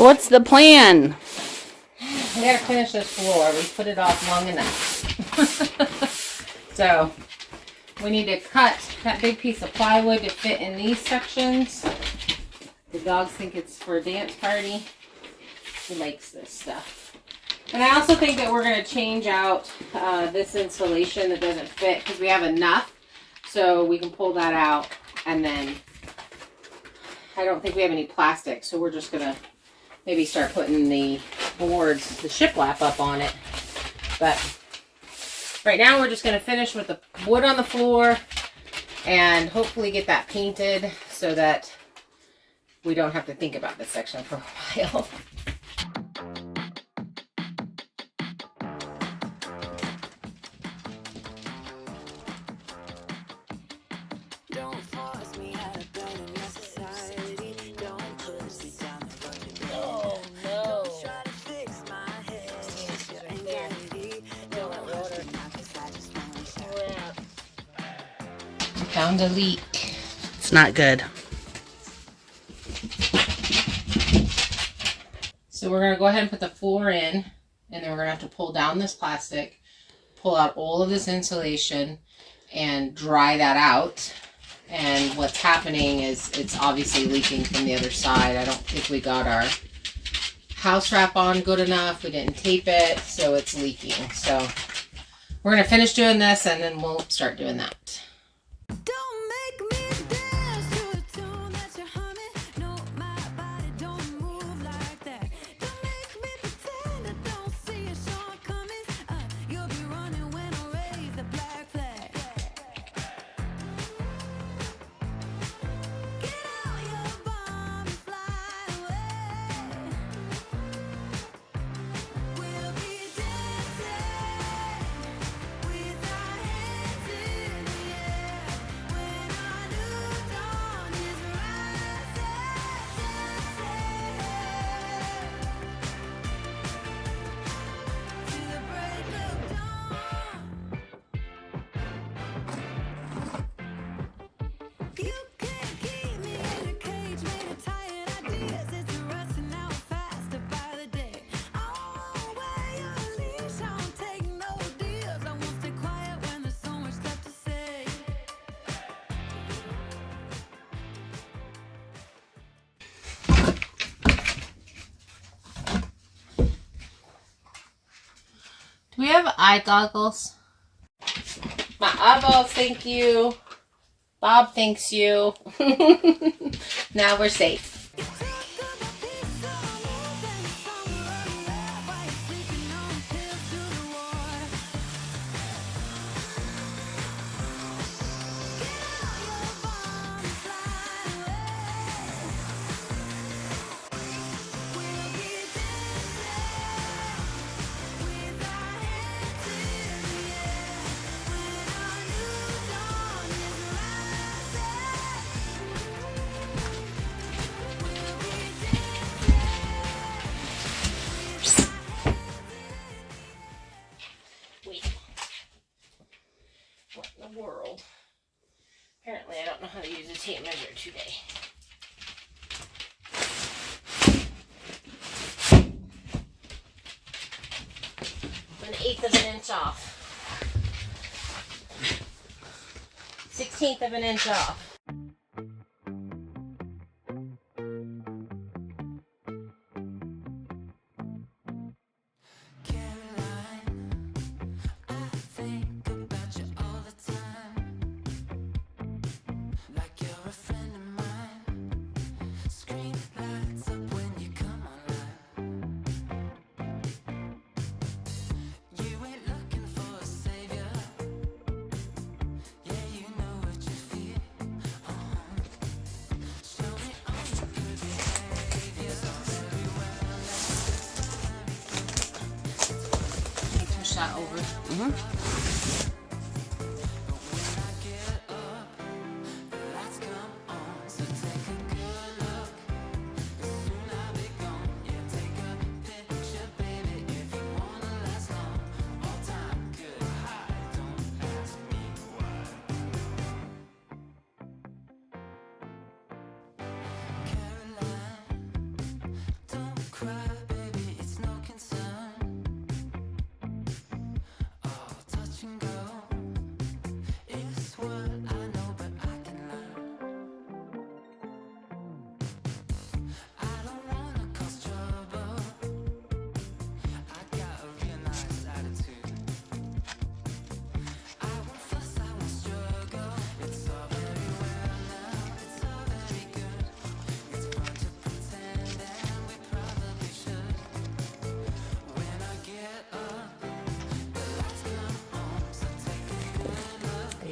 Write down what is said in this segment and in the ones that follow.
What's the plan? We gotta finish this floor. We put it off long enough. So we need to cut that big piece of plywood to fit in these sections. The dogs think it's for a dance party. He likes this stuff. And I also think that we're going to change out this insulation that doesn't fit because we have enough. So we can pull that out, and then I don't think we have any plastic. So we're just going to maybe start putting the boards, the shiplap up on it. But right now we're just going to finish with the wood on the floor and hopefully get that painted so that we don't have to think about this section for a while. Found a leak. It's not good. So we're going to go ahead and put the floor in, and then we're going to have to pull down this plastic, pull out all of this insulation, and dry that out. And what's happening is it's obviously leaking from the other side. I don't think we got our house wrap on good enough. We didn't tape it, so it's leaking. So we're going to finish doing this, and then we'll start doing that. Do we have eye goggles? My eyeballs thank you. Bob thanks you. Now we're safe. World. Apparently I don't know how to use a tape measure today. I'm 1/8 of an inch off. 1/16 of an inch off. That over.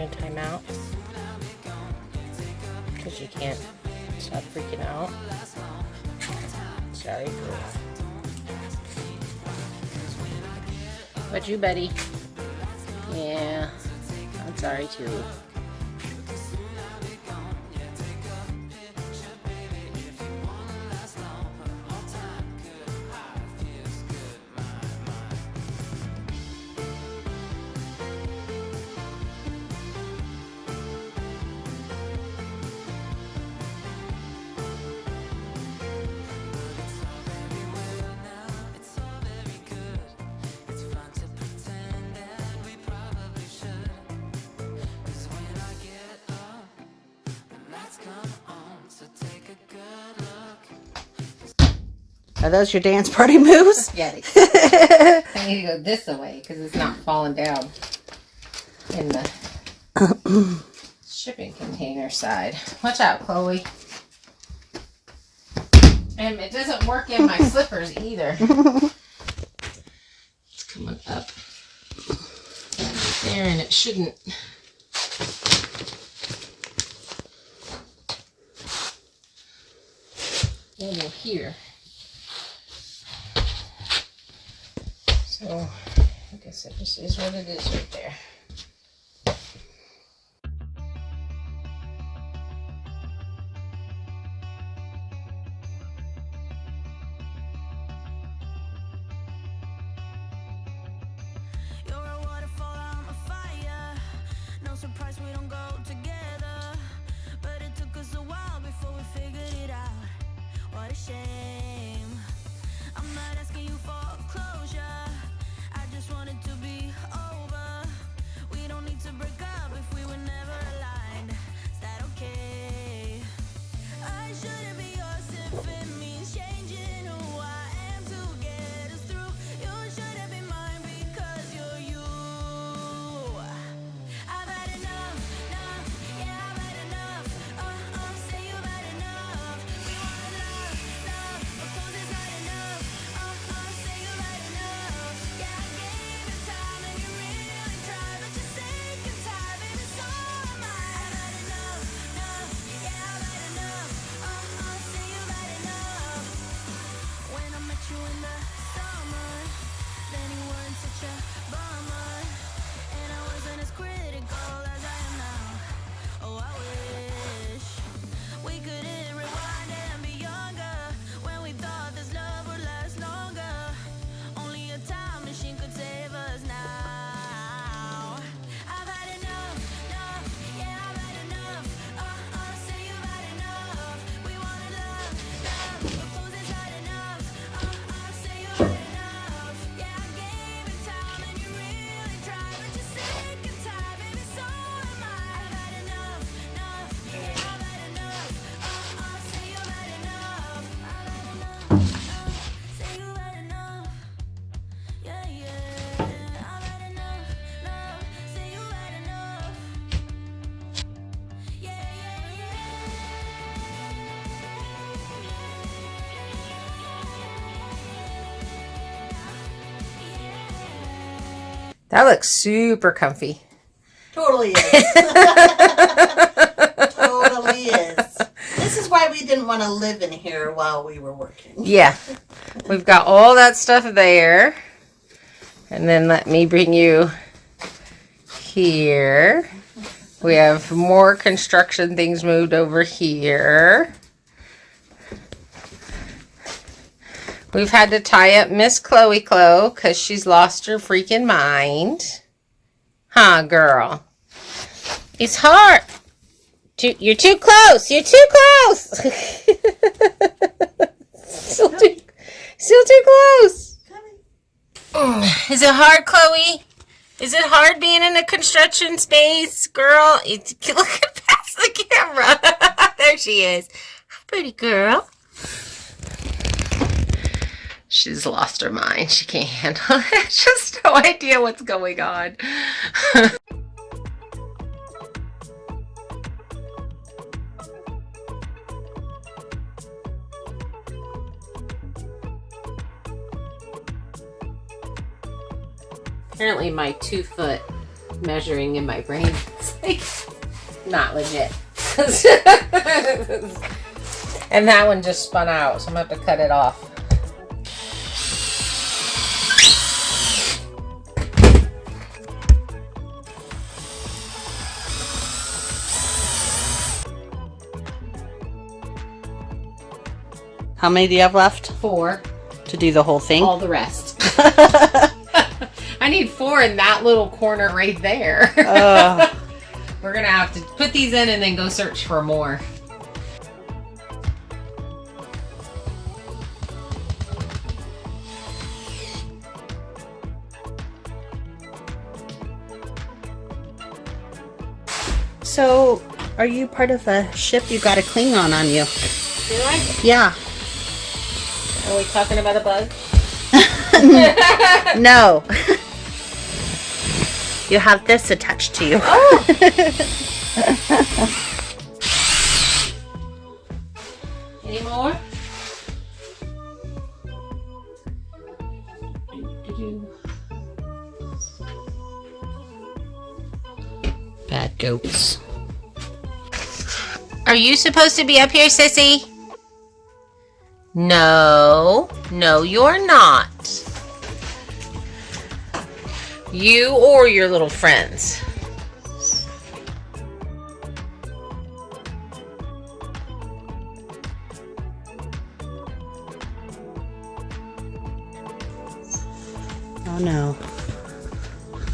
a timeout because you can't stop freaking out. Sorry, girl. But you, buddy? Yeah, I'm sorry too. Are those your dance party moves? Yeah. I need to go this way because it's not falling down in the shipping container side. Watch out, Chloe. And it doesn't work in my slippers either. It's coming up there and it shouldn't. Over here. So I guess it just is what it is right there. You're a waterfall, I'm a fire. No surprise we don't go together. But it took us a while before we figured it out. What a shame. I'm not asking you for closure. I just want it to be over. We don't need to break up if we were never aligned. Is that okay? I shouldn't be yours if it means changing who I am to get us through. You shouldn't be mine because you're you. I've had enough, enough, yeah, I've had enough. Say you've had enough. We want love, love, of course it's not enough. Say you've had enough. Yeah, I gave it time and you really tried, but you're sick and tired, baby, so am I. I've had enough, enough, yeah, I've had enough. Say you've had enough. When I met you in the summer, then you weren't such a bummer, and I wasn't as critical as I am now. Oh, I wish we could hit rewind and be younger, when we thought this love would last longer. Only a time machine could save us now. I've had enough, enough, yeah, I've had enough. Say you've had enough. We wanted love, love, of course it's not enough. Say you've had enough. Yeah, I gave it time and you really tried, but you're sick and tired, baby, so am I. I've had enough, enough, yeah, I've had enough. Say you've had enough. I've had enough, say you've had enough. Yeah, yeah, I've had enough, love, say you've had enough. Yeah, That looks super comfy. Totally is. Totally is. This is why we didn't want to live in here while we were working. Yeah. We've got all that stuff there. And then let me bring you here. We have more construction things moved over here. We've had to tie up Miss Chloe because she's lost her freaking mind. Huh, girl? It's hard. You're too close. You're too close. Still too close. Is it hard, Chloe? Is it hard being in a construction space, girl? It's looking past the camera. There she is. Pretty girl. She's lost her mind. She can't handle it. Just no idea what's going on. Apparently my 2-foot measuring in my brain. It's like not legit. And that one just spun out, so I'm gonna have to cut it off. How many do you have left 4. to do the whole thing? All the rest. I need 4 in that little corner right there. We're gonna have to put these in and then go search for more. So, are you part of a ship you got a Klingon on you? Do I? Yeah. Are we talking about a bug? No. You have this attached to you. Oh. Any more? Bad goats. Are you supposed to be up here, sissy? No. No, you're not. You or your little friends. Oh no.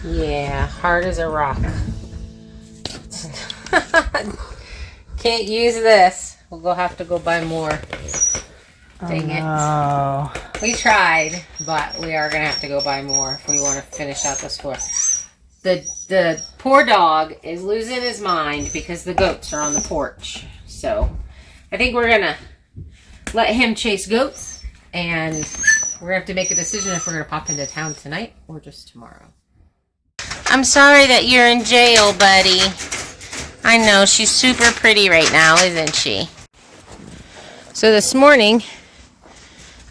Yeah, hard as a rock. Can't use this. We'll have to go buy more. Dang it. Oh. We tried, but we are going to have to go buy more if we want to finish out this floor. The poor dog is losing his mind because the goats are on the porch. So I think we're going to let him chase goats, and we're going to have to make a decision if we're going to pop into town tonight or just tomorrow. I'm sorry that you're in jail, buddy. I know, she's super pretty right now, isn't she? So this morning,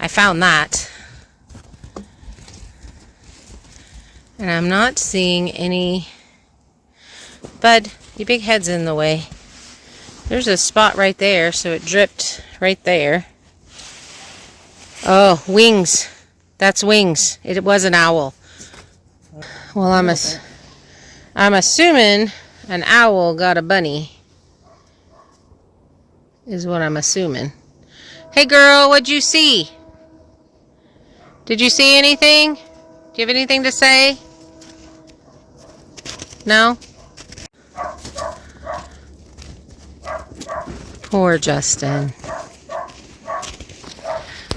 I found that. And I'm not seeing any. Bud, your big head's in the way. There's a spot right there, so it dripped right there. Oh, wings. That's wings. It was an owl. Well, I'm assuming an owl got a bunny. Is what I'm assuming. Hey girl, what'd you see? Did you see anything? Do you have anything to say? No? Poor Justin.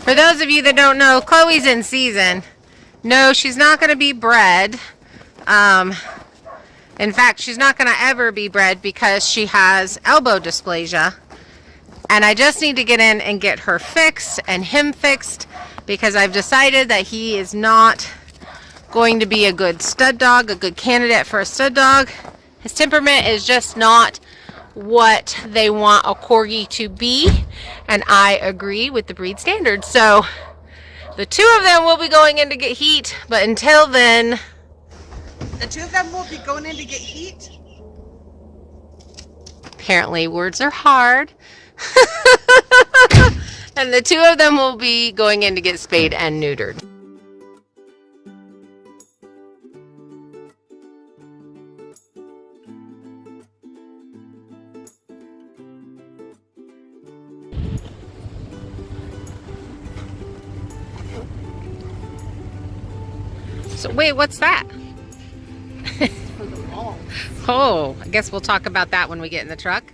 For those of you that don't know, Chloe's in season. No, she's not going to be bred. In fact, she's not going to ever be bred because she has elbow dysplasia. And I just need to get in and get her fixed and him fixed because I've decided that he is not going to be a good stud dog, a good candidate for a stud dog. His temperament is just not what they want a corgi to be, and I agree with the breed standards. So the 2 of them will be going in to get heat, but until then... The 2 of them will be going in to get heat? Apparently words are hard. And the 2 of them will be going in to get spayed and neutered. So wait, what's that? For the ball. Oh, I guess we'll talk about that when we get in the truck.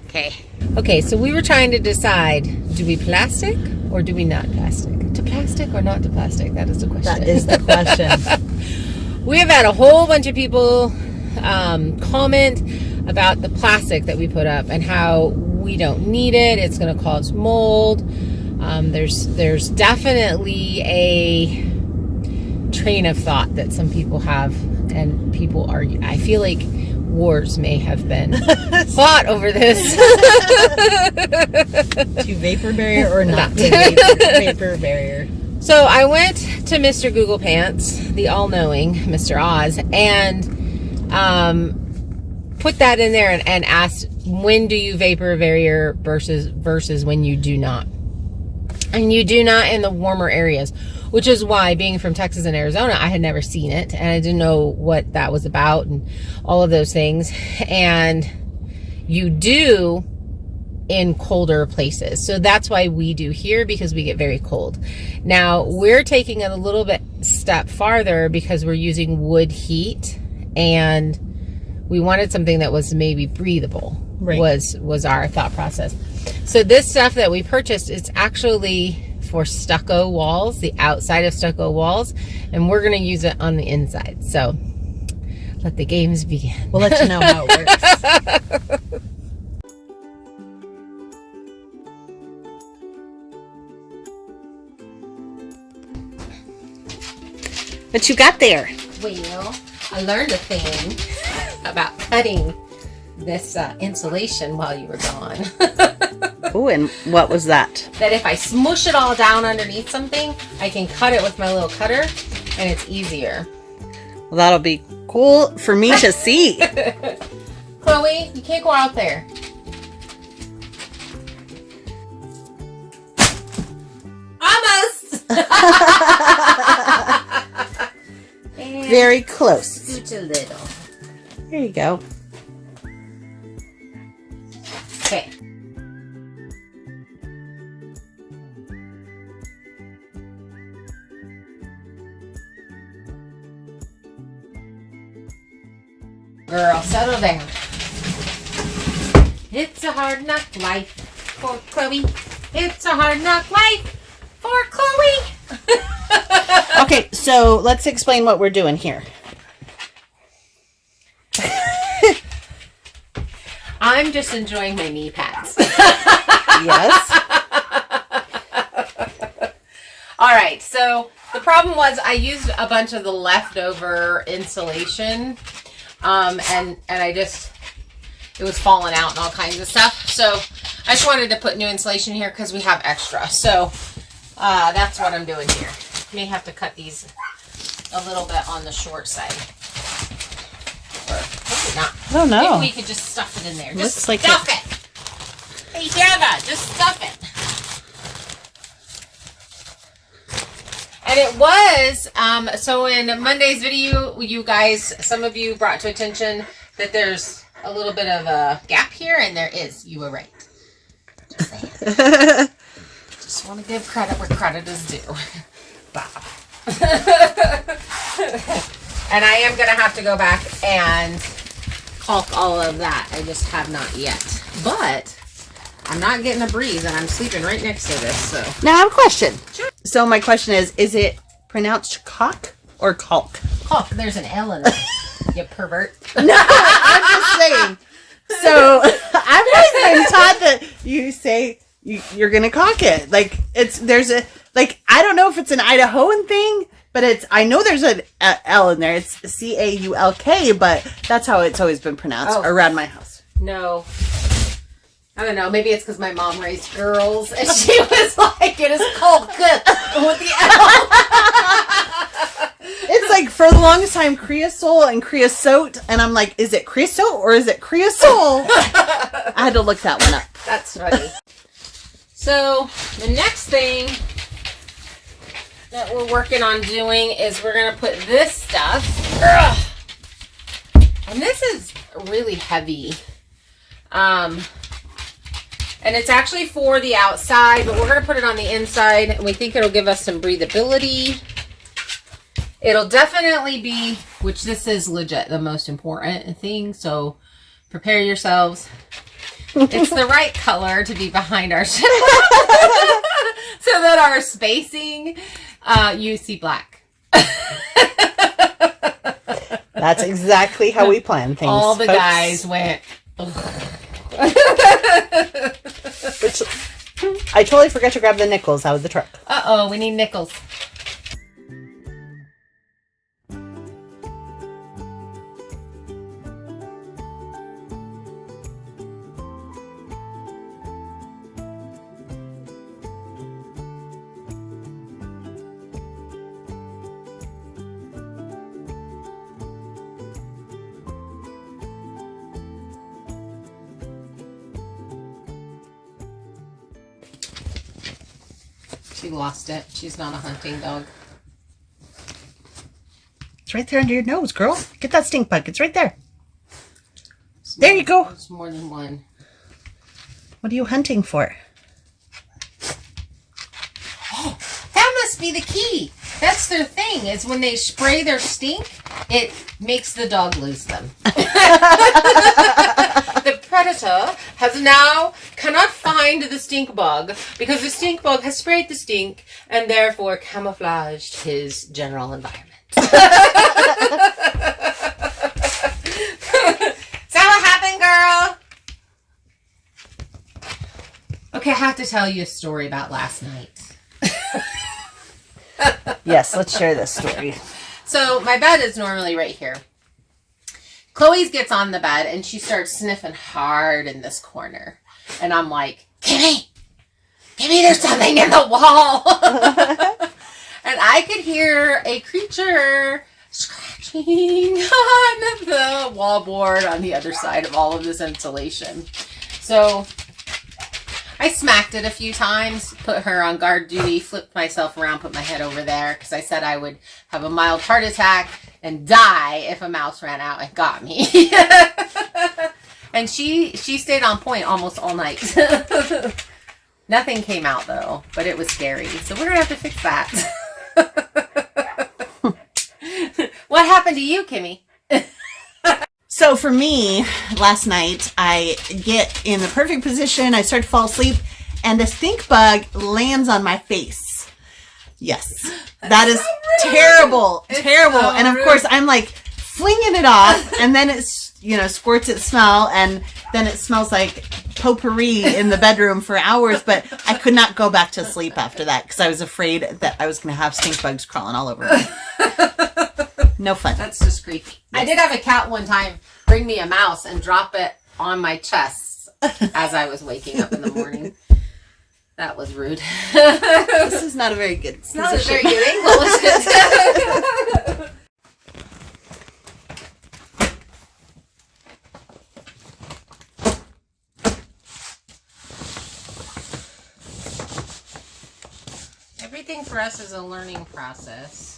Okay. Okay, so we were trying to decide, do we plastic or do we not plastic? To plastic or not to plastic? That is the question. That is the question. We have had a whole bunch of people comment about the plastic that we put up and how we don't need it. It's going to cause mold. There's definitely a train of thought that some people have, and people argue. I feel like wars may have been fought over this. To vapor barrier or not to vapor barrier. So I went to Mr. Google Pants, the all-knowing Mr. Oz, and put that in there and ask, when do you vapor barrier versus when you do not. And you do not in the warmer areas, which is why, being from Texas and Arizona, I had never seen it, and I didn't know what that was about and all of those things. And you do in colder places. So that's why we do here, because we get very cold. Now we're taking it a little bit step farther because we're using wood heat, and we wanted something that was maybe breathable. Right. Was our thought process. So this stuff that we purchased, it's actually for stucco walls, the outside of stucco walls, and we're going to use it on the inside. So let the games begin. We'll let you know how it works. What you got there? Well, I learned a thing about cutting this insulation while you were gone. Oh, and what was that? That if I smush it all down underneath something, I can cut it with my little cutter, and it's easier. Well, that'll be cool for me to see. Chloe, you can't go out there. Almost! Very close. Scooch a little. There you go. Okay. Girl, settle down. It's a hard knock life for Chloe. It's a hard knock life for Chloe. Okay, so let's explain what we're doing here. I'm just enjoying my knee pads. Yes. All right, so the problem was I used a bunch of the leftover insulation, and I just, it was falling out and all kinds of stuff. So I just wanted to put new insulation here because we have extra. So that's what I'm doing here. May have to cut these a little bit on the short side. Or maybe not. I don't know. Maybe we could just stuff it in there. Just Looks like stuff it. Hey, Java, just stuff it. And it was, so in Monday's video, you guys, some of you brought to attention that there's a little bit of a gap here, and there is. You were right. Just saying. Just want to give credit where credit is due. Bob. And I am going to have to go back and caulk all of that. I just have not yet. But I'm not getting a breeze, and I'm sleeping right next to this. So Now I have a question. Sure. So my question is it pronounced caulk or caulk? caulk. There's an L in there. You pervert. No, I'm just saying. So I've always been taught that you say you're gonna caulk it. Like I don't know if it's an Idahoan thing, but I know there's an L in there. It's CAULK, but that's how it's always been pronounced around my house. No. I don't know. Maybe it's because my mom raised girls, and she was like, it is caulk with the L. It's like for the longest time creosole and creosote, and I'm like, is it creosote or is it creosole? I had to look that one up. That's funny. So the next thing that we're working on doing is we're going to put this stuff. Ugh, and this is really heavy. And it's actually for the outside, but we're going to put it on the inside, and we think it'll give us some breathability. It'll definitely be, which this is legit the most important thing, so prepare yourselves. It's the right color to be behind our ship. So that our spacing, you see black. That's exactly how we plan things. All the folks. guys went, Which, I totally forgot to grab the nickels out of the truck. uh-oh, we need nickels. She lost it. She's not a hunting dog. It's right there under your nose, girl. Get that stink bug. It's right there. There you go. There's more than one. What are you hunting for? Oh, that must be the key. That's their thing, is when they spray their stink, it makes the dog lose them. The predator cannot find the stink bug because the stink bug has sprayed the stink and therefore camouflaged his general environment. Is that what happened, girl? Okay, I have to tell you a story about last night. Yes, let's share this story. So my bed is normally right here. Chloe gets on the bed and she starts sniffing hard in this corner. And I'm like, Kimmy, there's something in the wall. And I could hear a creature scratching on the wallboard on the other side of all of this insulation. So I smacked it a few times, put her on guard duty, flipped myself around, put my head over there because I said I would have a mild heart attack and die if a mouse ran out and got me. And she stayed on point almost all night. Nothing came out though, but it was scary. So we're gonna have to fix that. What happened to you, Kimmy? So for me, last night, I get in the perfect position. I start to fall asleep, and the stink bug lands on my face. Yes. That is terrible. Terrible. So and of rude. course, I'm like flinging it off, and then it's, squirts its smell, and then it smells like potpourri in the bedroom for hours, but I could not go back to sleep after that because I was afraid that I was going to have stink bugs crawling all over me. No fun. That's just creepy. Yes. I did have a cat one time bring me a mouse and drop it on my chest as I was waking up in the morning. That was rude. This is not a very good It's not a very good angle, is it? Everything for us is a learning process.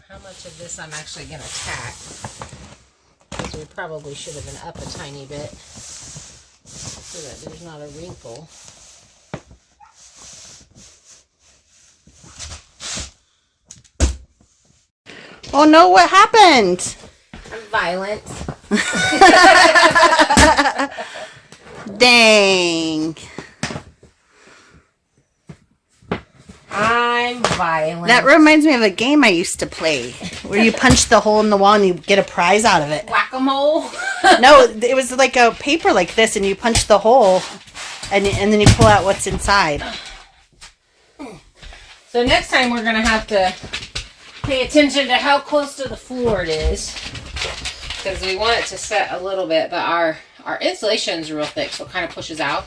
How much of this I'm actually going to tack, because we probably should have been up a tiny bit so that there's not a wrinkle. Oh no, what happened? I'm violent. Dang. I'm violent. That reminds me of a game I used to play where you punch the hole in the wall and you get a prize out of it. Whack-a-mole? No, it was like a paper like this, and you punch the hole and then you pull out what's inside. So next time we're going to have to pay attention to how close to the floor it is, because we want it to set a little bit, but our insulation is real thick, so it kind of pushes out.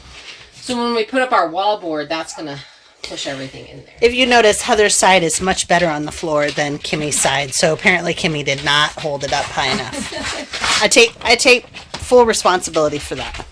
So when we put up our wallboard, that's going to push everything in there. If you notice, Heather's side is much better on the floor than Kimmy's side, so apparently Kimmy did not hold it up high enough. I take full responsibility for that.